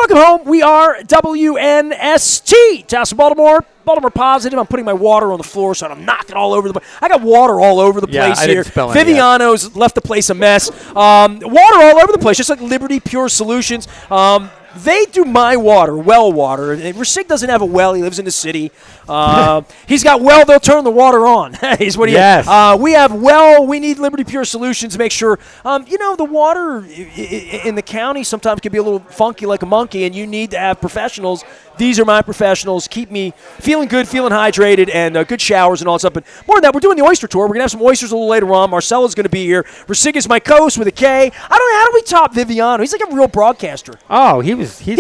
Welcome home. We are WNST. Towson, Baltimore. Baltimore positive. I'm putting my water on the floor, so I'm knocking all over the place. I got water all over the place I here. didn't spell any Viviano's left the place a mess. Water all over the place, just like Liberty Pure Solutions. They do my water, well water. Ricig doesn't have a well. He lives in the city. He's got well. They'll turn the water on. Is what he has. We have well. We need Liberty Pure Solutions to make sure. The water in the county sometimes can be a little funky like a monkey, and you need to have professionals. These are my professionals. Keep me feeling good, feeling hydrated, and good showers and all that stuff. But more than that, we're doing the oyster tour. We're going to have some oysters a little later on. Marcella's going to be here. Ricig is my co-host with a K. I don't know, how do we top Viviano? He's like a real broadcaster. Oh, he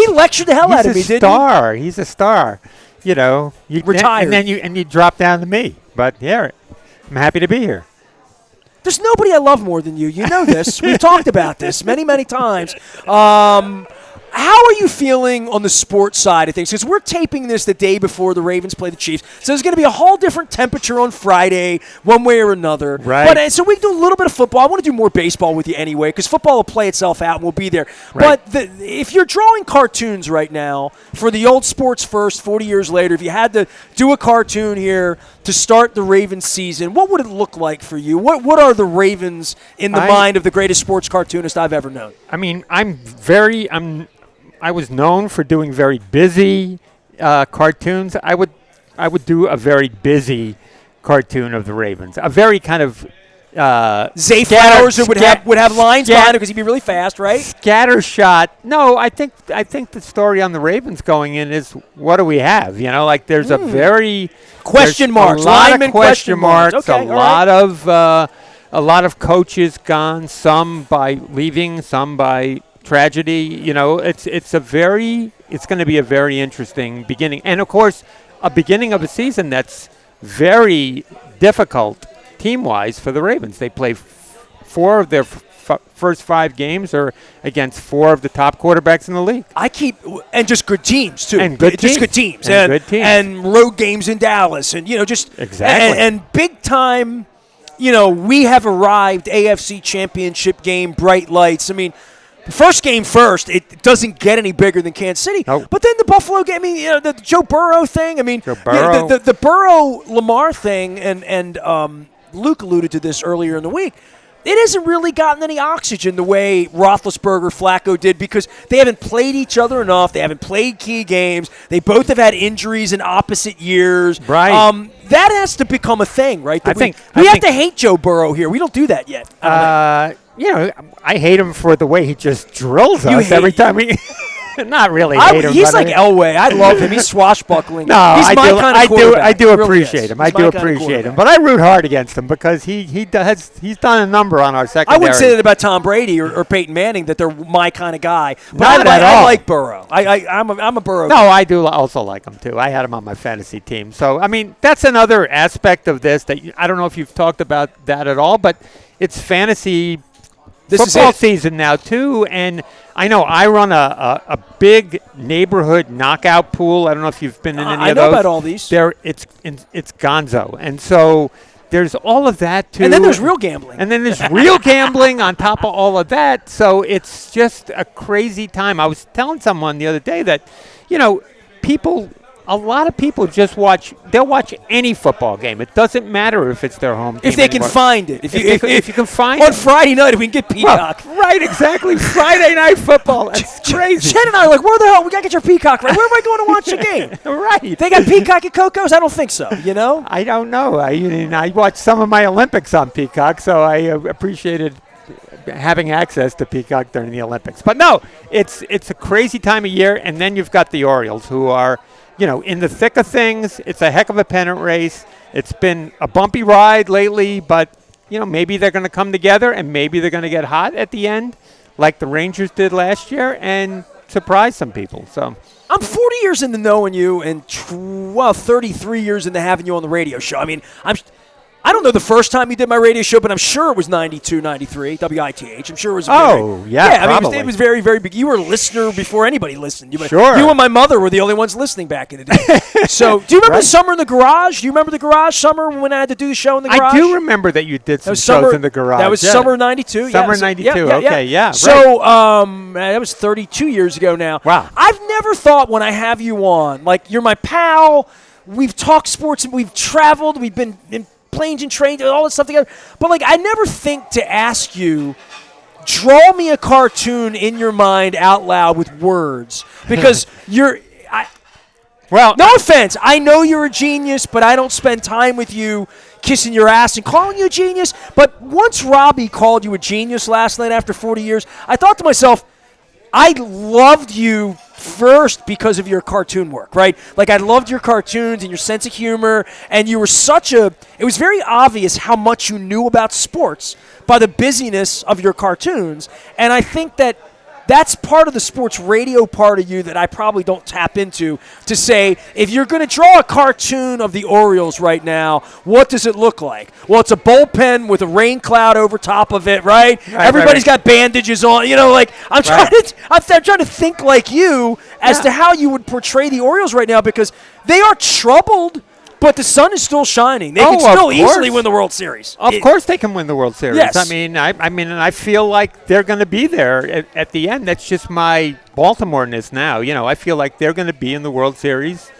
lectured the hell out of me, didn't he? He's a star. You retired. And you drop down to me. But yeah, I'm happy to be here. There's nobody I love more than you. You know this. We've talked about this many, many times. How are you feeling on the sports side of things? Because we're taping this the day before the Ravens play the Chiefs. So there's going to be a whole different temperature on Friday, one way or another. Right. But so we can do a little bit of football. I want to do more baseball with you anyway, because football will play itself out and we'll be there. Right. But if you're drawing cartoons right now for the old sports first, 40 years later, if you had to do a cartoon here to start the Ravens season, what would it look like for you? What are the Ravens in the mind of the greatest sports cartoonist I've ever known? I mean, I was known for doing very busy cartoons. I would do a very busy cartoon of the Ravens. A very kind of Zay Flowers would have lines behind it because he'd be really fast, right? Scattershot. No, I think the story on the Ravens going in is, what do we have? There's a very question marks, a lot lineman of question marks. Okay, a lot of coaches gone. Some by leaving, some by tragedy. It's going to be a very interesting beginning, and of course, a beginning of a season that's very difficult team-wise for the Ravens. They play 4 of their first 5 games are against 4 of the top quarterbacks in the league. And just good teams too, and good teams, and road games in Dallas, and exactly, and big time. We have arrived. AFC Championship game, bright lights. I mean, the first game first, it doesn't get any bigger than Kansas City. Nope. But then the Buffalo game, the Joe Burrow thing. The Burrow-Lamar thing, and Luke alluded to this earlier in the week. It hasn't really gotten any oxygen the way Roethlisberger, Flacco did, because they haven't played each other enough. They haven't played key games. They both have had injuries in opposite years. Right. That has to become a thing, right? We have to hate Joe Burrow here. We don't do that yet. I hate him for the way he just drills us every time he. Not really hate him. He's like Elway. I love him. He's swashbuckling. No, he's my kind of quarterback. I do He really appreciate is. him. He's I do my kind of appreciate him. quarterback. But I root hard against him because he's done a number on our secondary. I wouldn't say that about Tom Brady or Peyton Manning, that they're my kind of guy. But Not at all. I like Burrow. I'm a Burrow No, guy. I do also like him too. I had him on my fantasy team. So, I mean, that's another aspect of this that I don't know if you've talked about that at all, but it's fantasy football season now too, and I know I run a big neighborhood knockout pool. I don't know if you've been in any of those. I know about all these. It's gonzo, and so there's all of that too. And then there's real gambling. And then there's real gambling on top of all of that. So it's just a crazy time. I was telling someone the other day that, a lot of people just they'll watch any football game. It doesn't matter if it's their home team. If they can find it. If you can find it. On Friday night, if we can get Peacock. Well, right, exactly. Friday night football. It's crazy. Chen and I are like, where the hell? We got to get your Peacock, right? Where am I going to watch the game? Right. They got Peacock at Coco's? I don't think so, I don't know. I watched some of my Olympics on Peacock, so I appreciated having access to Peacock during the Olympics. But no, it's a crazy time of year, and then you've got the Orioles, who are in the thick of things. It's a heck of a pennant race. It's been a bumpy ride lately, but, maybe they're going to come together and maybe they're going to get hot at the end like the Rangers did last year and surprise some people. So I'm 40 years into knowing you and 33 years into having you on the radio show. I mean, I don't know the first time you did my radio show, but I'm sure it was 92, 93, WITH. I'm sure it was Yeah, I mean, probably. it was very, very big. You were a listener before anybody listened. Sure. You and my mother were the only ones listening back in the day. So, do you remember the summer in the garage? Do you remember the garage summer when I had to do the show in the garage? I do remember that you did some shows in the garage. That was summer 92. Summer 92, okay, yeah. So, that was 32 years ago now. Wow. I've never thought when I have you on, like, you're my pal, we've talked sports, and we've traveled, we've been in planes and trains and all this stuff together. But, like, I never think to ask you, draw me a cartoon in your mind out loud with words. Because no offense. I know you're a genius, but I don't spend time with you kissing your ass and calling you a genius. But once Robbie called you a genius last night after 40 years, I thought to myself, I loved you first because of your cartoon work, right? Like, I loved your cartoons and your sense of humor, and you were it was very obvious how much you knew about sports by the busyness of your cartoons, and I think that's part of the sports radio part of you that I probably don't tap into, to say, if you're going to draw a cartoon of the Orioles right now, what does it look like? Well, it's a bullpen with a rain cloud over top of it, right? Everybody's got bandages on. Like, I'm trying to think like you as to how you would portray the Orioles right now, because they are troubled, but the sun is still shining. They can still easily win the World Series. Of course they can win the World Series. Yes. I mean, I feel like they're going to be there at the end. That's just my Baltimore-ness now. I feel like they're going to be in the World Series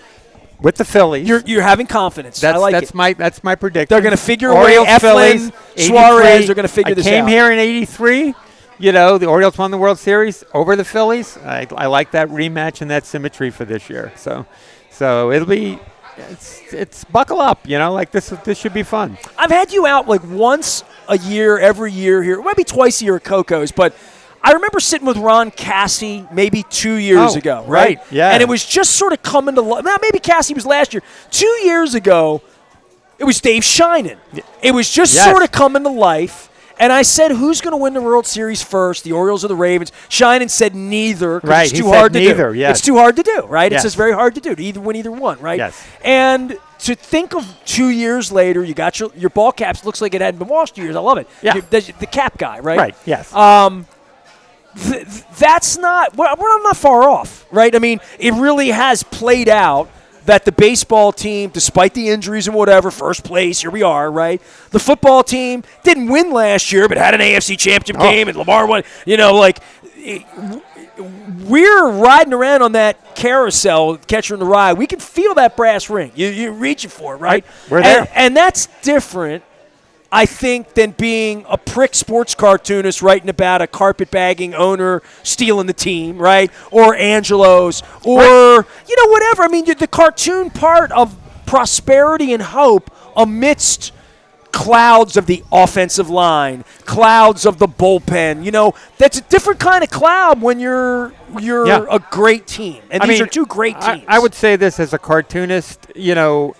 with the Phillies. You're having confidence. I like it. That's my prediction. They're going to figure a Orioles, way. Phillies, Eflin, Suarez, they're going to figure this out. I came here in '83. The Orioles won the World Series over the Phillies. I like that rematch and that symmetry for this year. So it'll be. It's buckle up, like this should be fun. I've had you out like once a year, every year here, maybe twice a year at Coco's, but I remember sitting with Ron Cassie maybe 2 years ago, right? Yeah. And it was just sort of coming to life. Now, maybe Cassie was last year. 2 years ago, it was Dave Sheinin. It was just sort of coming to life. And I said, who's going to win the World Series first, the Orioles or the Ravens? Sheinin said neither, because it's too hard to do. Yes. It's too hard to do, right? Yes. It's just very hard to do, to win either one, right? Yes. And to think of 2 years later, you got your ball caps, looks like it hadn't been washed 2 years. I love it. Yeah. The cap guy, right? Right, yes. That's not – we're not far off, right? I mean, it really has played out that the baseball team, despite the injuries and whatever, first place, here we are, right? The football team didn't win last year, but had an AFC championship game, and Lamar won. We're riding around on that carousel, catcher in the rye. We can feel that brass ring. You're reaching for it, right? We're there. And that's different, I think, than being a prick sports cartoonist writing about a carpetbagging owner stealing the team, right? Or Angelo's, or, whatever. I mean, the cartoon part of prosperity and hope amidst clouds of the offensive line, clouds of the bullpen. That's a different kind of cloud when you're a great team. And these are two great teams. I would say this as a cartoonist, you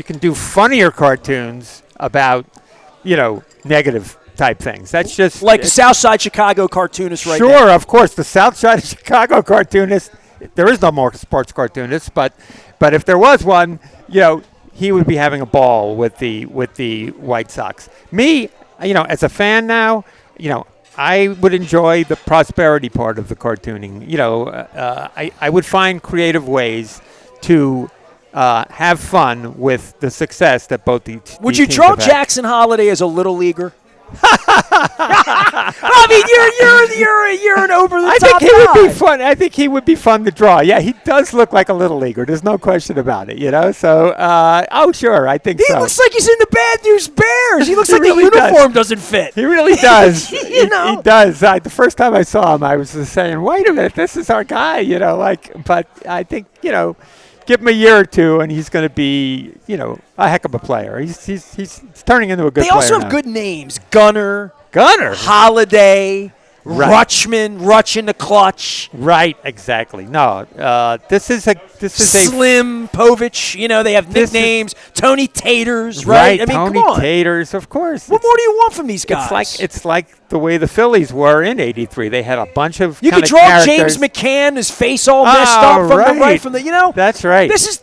can do funnier cartoons about negative type things. That's just like the Southside Chicago cartoonist right now. Sure, of course. The Southside Chicago cartoonist, there is no more sports cartoonist, but if there was one, he would be having a ball with the White Sox. Me, as a fan now, I would enjoy the prosperity part of the cartooning. I would find creative ways to have fun with the success that both these Would you teams draw have had. Jackson Holiday as a little leaguer? I mean, you're an over the top I think he would guy. be fun. I think he would be fun to draw. Yeah, he does look like a little leaguer. There's no question about it. So, sure, I think He so. looks like he's in the Bad News Bears. He looks He like really the uniform doesn't fit. He really does. You know? He does. The first time I saw him, I was just saying, "Wait a minute, this is our guy." But I think give him a year or two, and he's going to be a heck of a player. He's turning into a good player. They also have now. good names: Gunner, Right. Holiday, Rutch in the clutch. Right, exactly. No, this is a Slim Povich. They have nicknames. Tony Taters, right? I mean, Tony come on. Taters, of course. What more do you want from these guys? It's like the way the Phillies were in '83. They had a bunch of you could draw James McCann, his face all messed up from the right from the. That's right. This is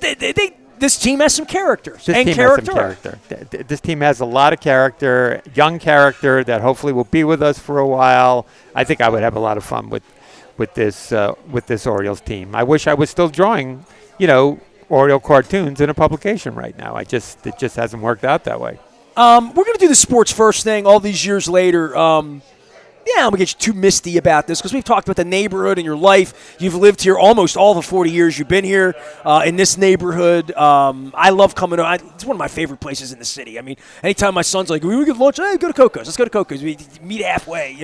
this team has some character. This team has some character. This team has a lot of character, young character that hopefully will be with us for a while. I think I would have a lot of fun with this Orioles team. I wish I was still drawing, Oriole cartoons in a publication right now. It just hasn't worked out that way. We're going to do the sports first thing all these years later. I'm going to get you too misty about this because we've talked about the neighborhood and your life. You've lived here almost all the 40 years you've been here in this neighborhood. I love coming to it's one of my favorite places in the city. I mean, anytime my son's like, we get lunch, hey, go to Coco's. Let's go to Coco's. We meet halfway,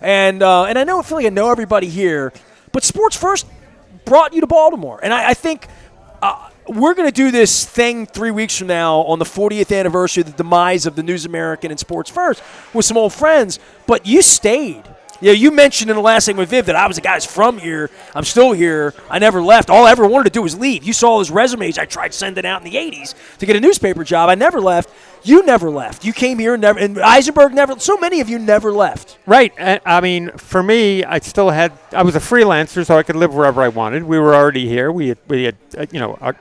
And I feel like I know everybody here. But Sports First brought you to Baltimore. And I think we're going to do this thing 3 weeks from now on the 40th anniversary of the demise of the News American and Sports First with some old friends. But you stayed. You mentioned in the last thing with Viv that I was a guy who's from here. I'm still here. I never left. All I ever wanted to do was leave. You saw his resumes I tried sending out in the 80s to get a newspaper job. I never left. You never left. You came here and Eisenberg never. So many of you never left. Right. I mean, for me, I was a freelancer, so I could live wherever I wanted. We were already here. We had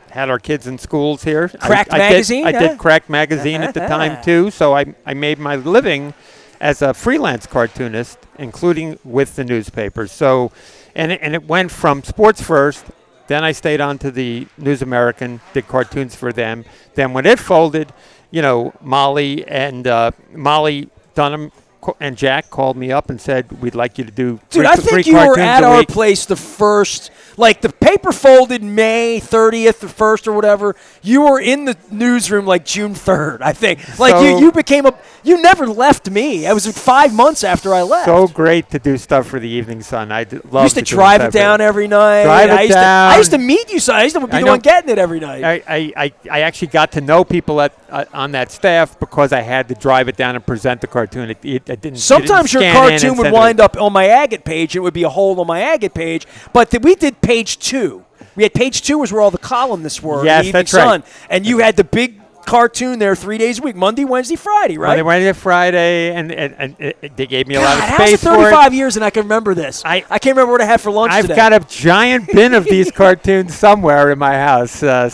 had our kids in schools here. Cracked Magazine. I did Cracked Magazine at the time too. So I made my living as a freelance cartoonist, including with the newspapers. So, and it went from Sports First. Then I stayed on to the News American, did cartoons for them. Then when it folded, Molly Dunham and Jack called me up and said, we'd like you to do Dude, I think you were at our place the first, like the paper folded May 30th or 1st or whatever. You were in the newsroom like June 3rd, I think. Like you never left me. It was 5 months after I left. So great to do stuff for the Evening Sun. I love you used to drive it down every night. I used to meet you, so I used to be the one getting it every night. I actually got to know people on that staff because I had to drive it down and present the cartoon. Sometimes your cartoon would wind up on my agate page. It would be a hole on my agate page. But we did page 2. We had page 2 was where all the columnists were. Yes, that's right. And you had the big cartoon there 3 days a week, Monday, Wednesday, Friday, right? Monday, Wednesday, Friday, and they gave me a lot of space for it. 35 years and I can remember this. I can't remember what I had for lunch today. I've got a giant bin of these cartoons somewhere in my house. I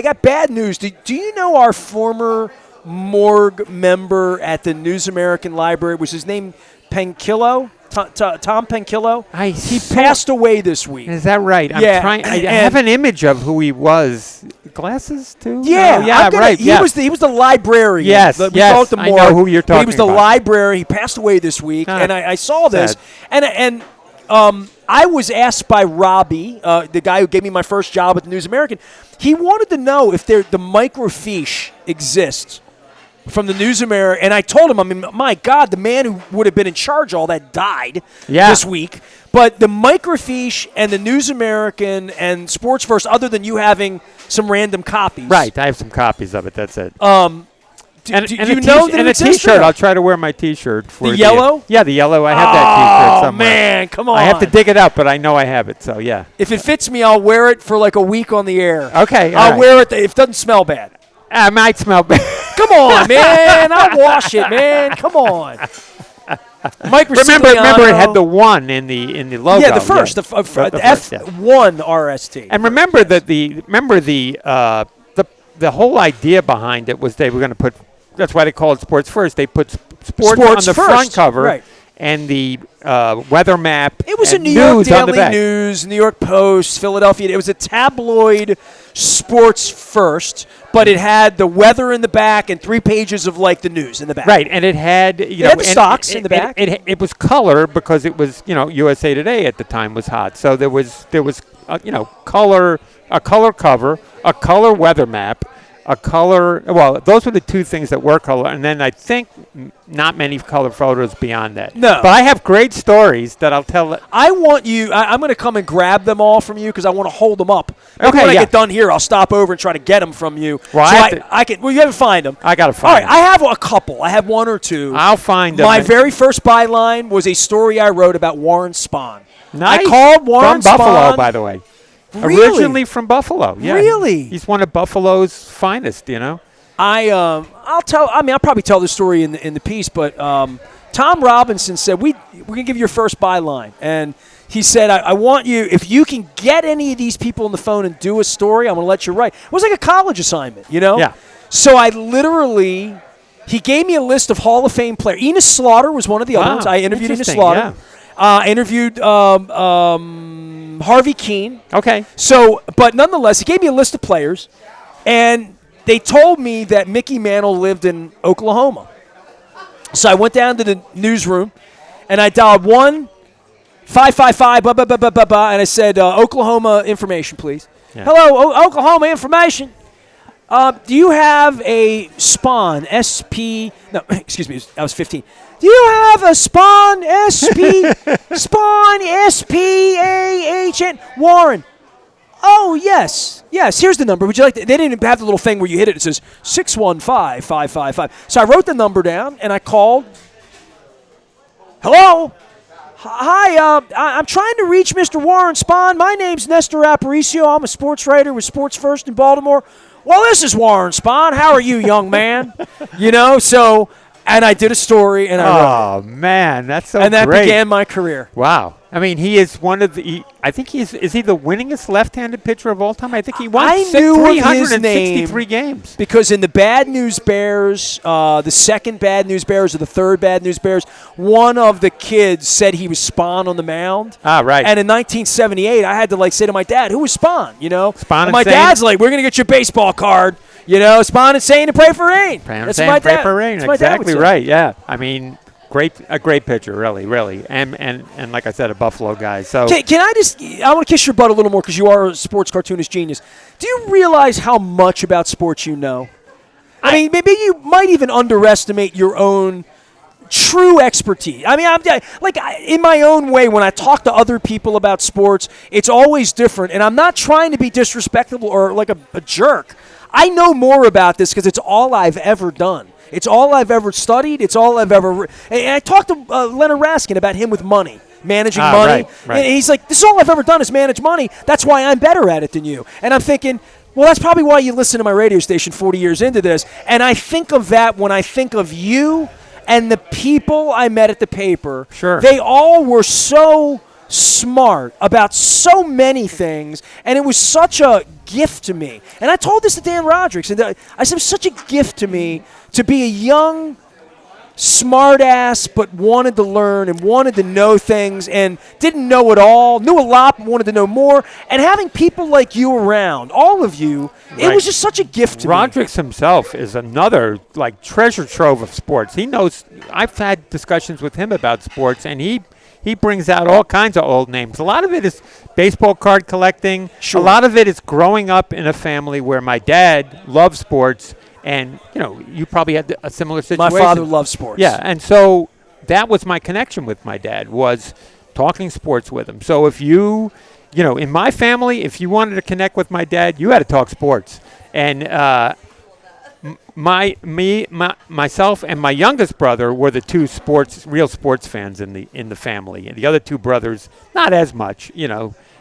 got bad news. Do you know our former morgue member at the News American Library? Was his name Penkillo? Tom Penkillo? He passed away this week. Is that right? Yeah. I have an image of who he was. Glasses too? Yeah, right. He was the librarian. Yes, yes. I know who you're talking about. He was the librarian. He passed away this week, and I saw this, and I was asked by Robbie, the guy who gave me my first job at the News American. He wanted to know if the microfiche exists from the News American, and I told him, I mean, my God, the man who would have been in charge of all that died this week. But the microfiche and the News American and Sports First, other than you having some random copies. Right, I have some copies of it, that's it. Do you know that and a T-shirt. I'll try to wear my T-shirt for the yellow. Yeah, the yellow. I have that T-shirt somewhere. Oh man, come on! I have to dig it up, but I know I have it. So yeah. If it fits me, I'll wear it for like a week on the air. Okay, I'll wear it. If it doesn't smell bad. I might smell bad. Come on, man! I'll wash it, man. Come on. Mike remember, it had the 1 in the logo. Yeah, the first, the F1 RST. And remember that the whole idea behind it was they were going to put. That's why they call it Sports First. They put sports on the front cover, right, and the weather map. It was a New York Daily News, New York Post, Philadelphia. It was a tabloid Sports First, but it had the weather in the back and 3 pages of like the news in the back. Right, and it had it had the stocks in the back. It was color because it was USA Today at the time was hot, so there was color, a color cover, a color weather map. A color, well, those were the 2 things that were color, and then I think not many color photos beyond that. No. But I have great stories that I'll tell. I want you, I'm going to come and grab them all from you because I want to hold them up. Maybe when I get done here, I'll stop over and try to get them from you. Well, you haven't find them. I got to find them. All right, I have a couple. I have 1 or 2. I'll find them. My very first byline was a story I wrote about Warren Spahn. Nice. I called Warren From Spahn. Buffalo, by the way. Really? Originally from Buffalo. Yeah. Really? He's one of Buffalo's finest, I'll probably tell the story in the piece, but tell Tom Robinson said, we're going to give you your first byline. And he said, I want you, if you can get any of these people on the phone and do a story, I'm going to let you write. It was like a college assignment, you know? Yeah. So I literally, he gave me a list of Hall of Fame players. Enos Slaughter was one of the other ones. I interviewed Enos Slaughter. Yeah. I interviewed Harvey Keene. Okay. So, but nonetheless, he gave me a list of players, and they told me that Mickey Mantle lived in Oklahoma. So I went down to the newsroom, and I dialed 1-555, blah, blah, blah, blah, blah, blah, and I said, Oklahoma information, please. Yeah. Hello, Oklahoma information. Do you have a Spawn SP? No, excuse me, I was 15. Do you have a Spawn SP? Spawn SPAHN Warren? Oh, yes. Yes, here's the number. Would you like to? They didn't have the little thing where you hit it. It says 615-555. So I wrote the number down, and I called. Hello? Hi, I'm trying to reach Mr. Warren Spahn. My name's Nestor Aparicio. I'm a sports writer with Sports First in Baltimore. Well, this is Warren Spahn. How are you, young man? You know, so, and I did a story, and I wrote it. Man, that's so and that great. began my career. Wow. I mean, he is one of the. I think is he the winningest left-handed pitcher of all time? I think he won I knew of his 363 games. Because in the Bad News Bears, the second Bad News Bears or the third Bad News Bears, one of the kids said he was Spahn on the mound. Ah, right. And in 1978, I had to say to my dad, "Who was Spahn?" You know, Spahn and my dad's like, "We're gonna get your baseball card." You know, Spahn and saying to pray for rain. That's my dad. Pray for rain. Exactly right. Yeah. I mean. A great pitcher, really, and like I said, a Buffalo guy. So can I want to kiss your butt a little more because you are a sports cartoonist genius. Do you realize how much about sports you know? I mean, maybe you might even underestimate your own true expertise. I mean, in my own way, when I talk to other people about sports, it's always different, and I'm not trying to be disrespectful or like a jerk. I know more about this because it's all I've ever done. It's all I've ever studied. It's all I've ever and I talked to Leonard Raskin about him with money, managing money. Right. And he's like, this is all I've ever done is manage money. That's why I'm better at it than you. And I'm thinking, well, that's probably why you listen to my radio station 40 years into this. And I think of that when I think of you and the people I met at the paper. Sure. They all were so smart about so many things, and it was such a gift to me. And I told this to Dan Rodrigues, and I said it was such a gift to me to be a young, smart ass, but wanted to learn and wanted to know things and didn't know it all, knew a lot, but wanted to know more. And having people like you around, all of you, it was just such a gift to me. Rodrigues himself is another treasure trove of sports. He knows. I've had discussions with him about sports, and he brings out all kinds of old names. A lot of it is baseball card collecting. Sure. A lot of it is growing up in a family where my dad loved sports, and you probably had a similar situation. My father loved sports. Yeah, and so that was my connection with my dad, was talking sports with him. So if in my family, if you wanted to connect with my dad, you had to talk sports. And myself and my youngest brother were the two real sports fans in the family, and the other two brothers not as much,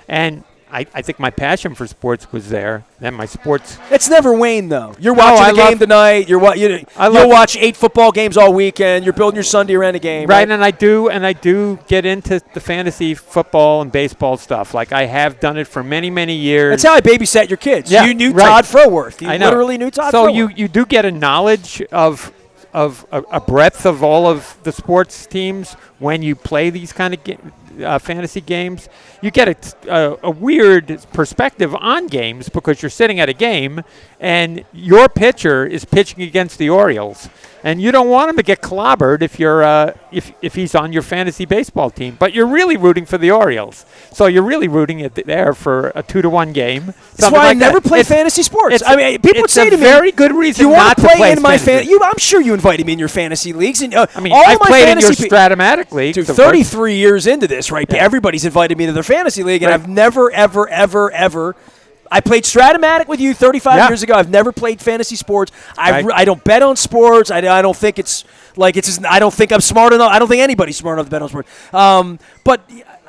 And I think my passion for sports was there. Then my sports. It's never waned, though. You're watching the game tonight. You'll watch 8 football games all weekend. You're building your Sunday around a game. Right, and I do get into the fantasy football and baseball stuff. Like I have done it for many, many years. That's how I babysat your kids. Yeah, you knew right. Todd Froworth. You I know. literally knew Todd So Froworth. you do get a knowledge of a breadth of all of the sports teams when you play these kind of fantasy games. You get a weird perspective on games because you're sitting at a game and your pitcher is pitching against the Orioles, and you don't want him to get clobbered if you're if he's on your fantasy baseball team, but you're really rooting for the Orioles. So you're really rooting there for a 2-1 game. That's why I never play fantasy sports. I mean, people would say to me, very good reason not to play in my fantasy. I'm sure you invited me in your fantasy leagues. And, I mean, I played in your Stratomatic league. Dude, 33 years into this, right? Yeah. Everybody's invited me to their fantasy league, and I've never, ever, ever, ever. I played Stratomatic with you 35 years ago. I've never played fantasy sports. I don't bet on sports. I don't think it's like it's. I don't think I'm smart enough. I don't think anybody's smart enough to bet on sports. But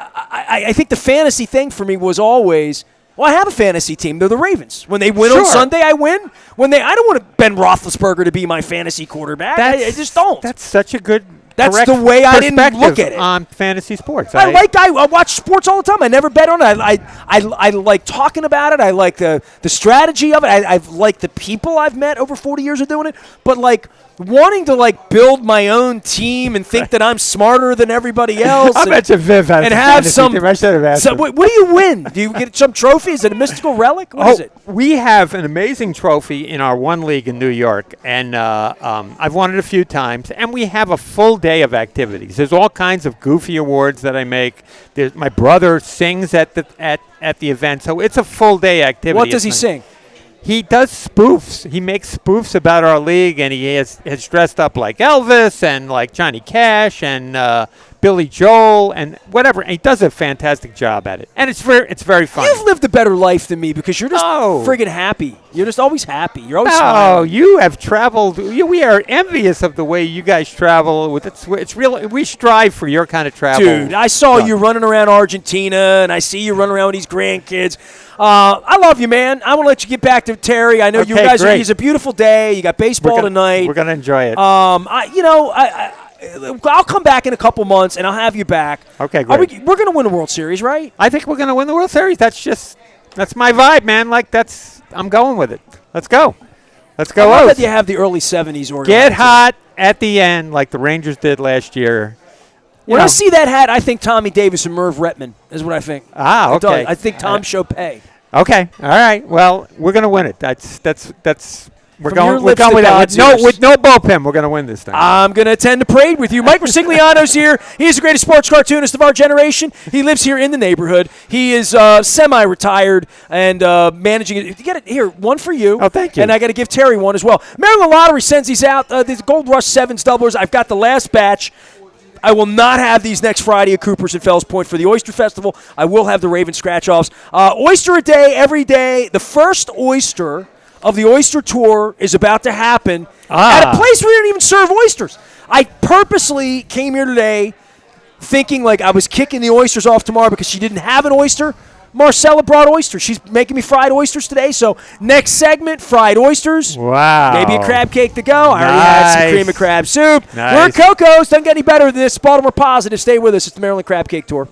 I think the fantasy thing for me was always. Well, I have a fantasy team. They're the Ravens. When they win on Sunday, I win. I don't want Ben Roethlisberger to be my fantasy quarterback. I just don't. That's such a good That's correct the way I didn't perspective look at it. on fantasy sports. I watch sports all the time. I never bet on it. I like talking about it. I like the strategy of it. I've liked the people I've met over 40 years of doing it. But like wanting to like build my own team and think that I'm smarter than everybody else. I bet you Viv has and a have fantasy some. team. I should have asked him. What do you win? Do you get some trophy? Is it a mystical relic? What is it? We have an amazing trophy in our one league in New York, and I've won it a few times. And we have a full day of activities. There's all kinds of goofy awards that I make. My brother sings at the event, so it's a full day activity. What does he sing? He does spoofs. He makes spoofs about our league, and he has dressed up like Elvis and like Johnny Cash and Billy Joel and whatever. And he does a fantastic job at it, and it's very funny. You've lived a better life than me because you're just friggin' happy. You're just always happy. You're always Oh, smiling. you have traveled. We are envious of the way you guys travel. It's real. We strive for your kind of travel. Dude, I saw you running around Argentina, and I see you running around with these grandkids. I love you, man. I want to let you get back to Terry. I know you guys. It's a beautiful day. You got baseball tonight. We're gonna enjoy it. I'll come back in a couple months, and I'll have you back. Okay, great. We're gonna win the World Series, right? I think we're gonna win the World Series. That's my vibe, man. I'm going with it. Let's go. Let's go. I love O's. that you have the early '70s Orioles. Get hot at the end, like the Rangers did last year. When I see that hat, I think Tommy Davis and Merv Retman is what I think. Ah, okay. I think Tom Chopay. Okay, all right. Well, we're gonna win it. We're going with God's that. ears. With no bullpen, we're gonna win this thing. I'm going to attend the parade with you. Mike Ricigliano's here. He is the greatest sports cartoonist of our generation. He lives here in the neighborhood. He is semi-retired and managing it. You get it here. One for you. Oh, thank you. And I got to give Terry one as well. Maryland Lottery sends these out. These Gold Rush 7s doublers. I've got the last batch. I will not have these next Friday at Cooper's and Fells Point for the Oyster Festival. I will have the Raven scratch-offs. Oyster a day, every day. The first oyster of the Oyster Tour is about to happen at a place where we don't even serve oysters. I purposely came here today thinking like I was kicking the oysters off tomorrow because she didn't have an oyster. Marcella brought oysters. She's making me fried oysters today. So next segment, fried oysters. Wow. Maybe a crab cake to go. I already had some cream of crab soup. Nice. We're Coco's. Doesn't get any better than this. Baltimore Positive. Stay with us. It's the Maryland Crab Cake Tour.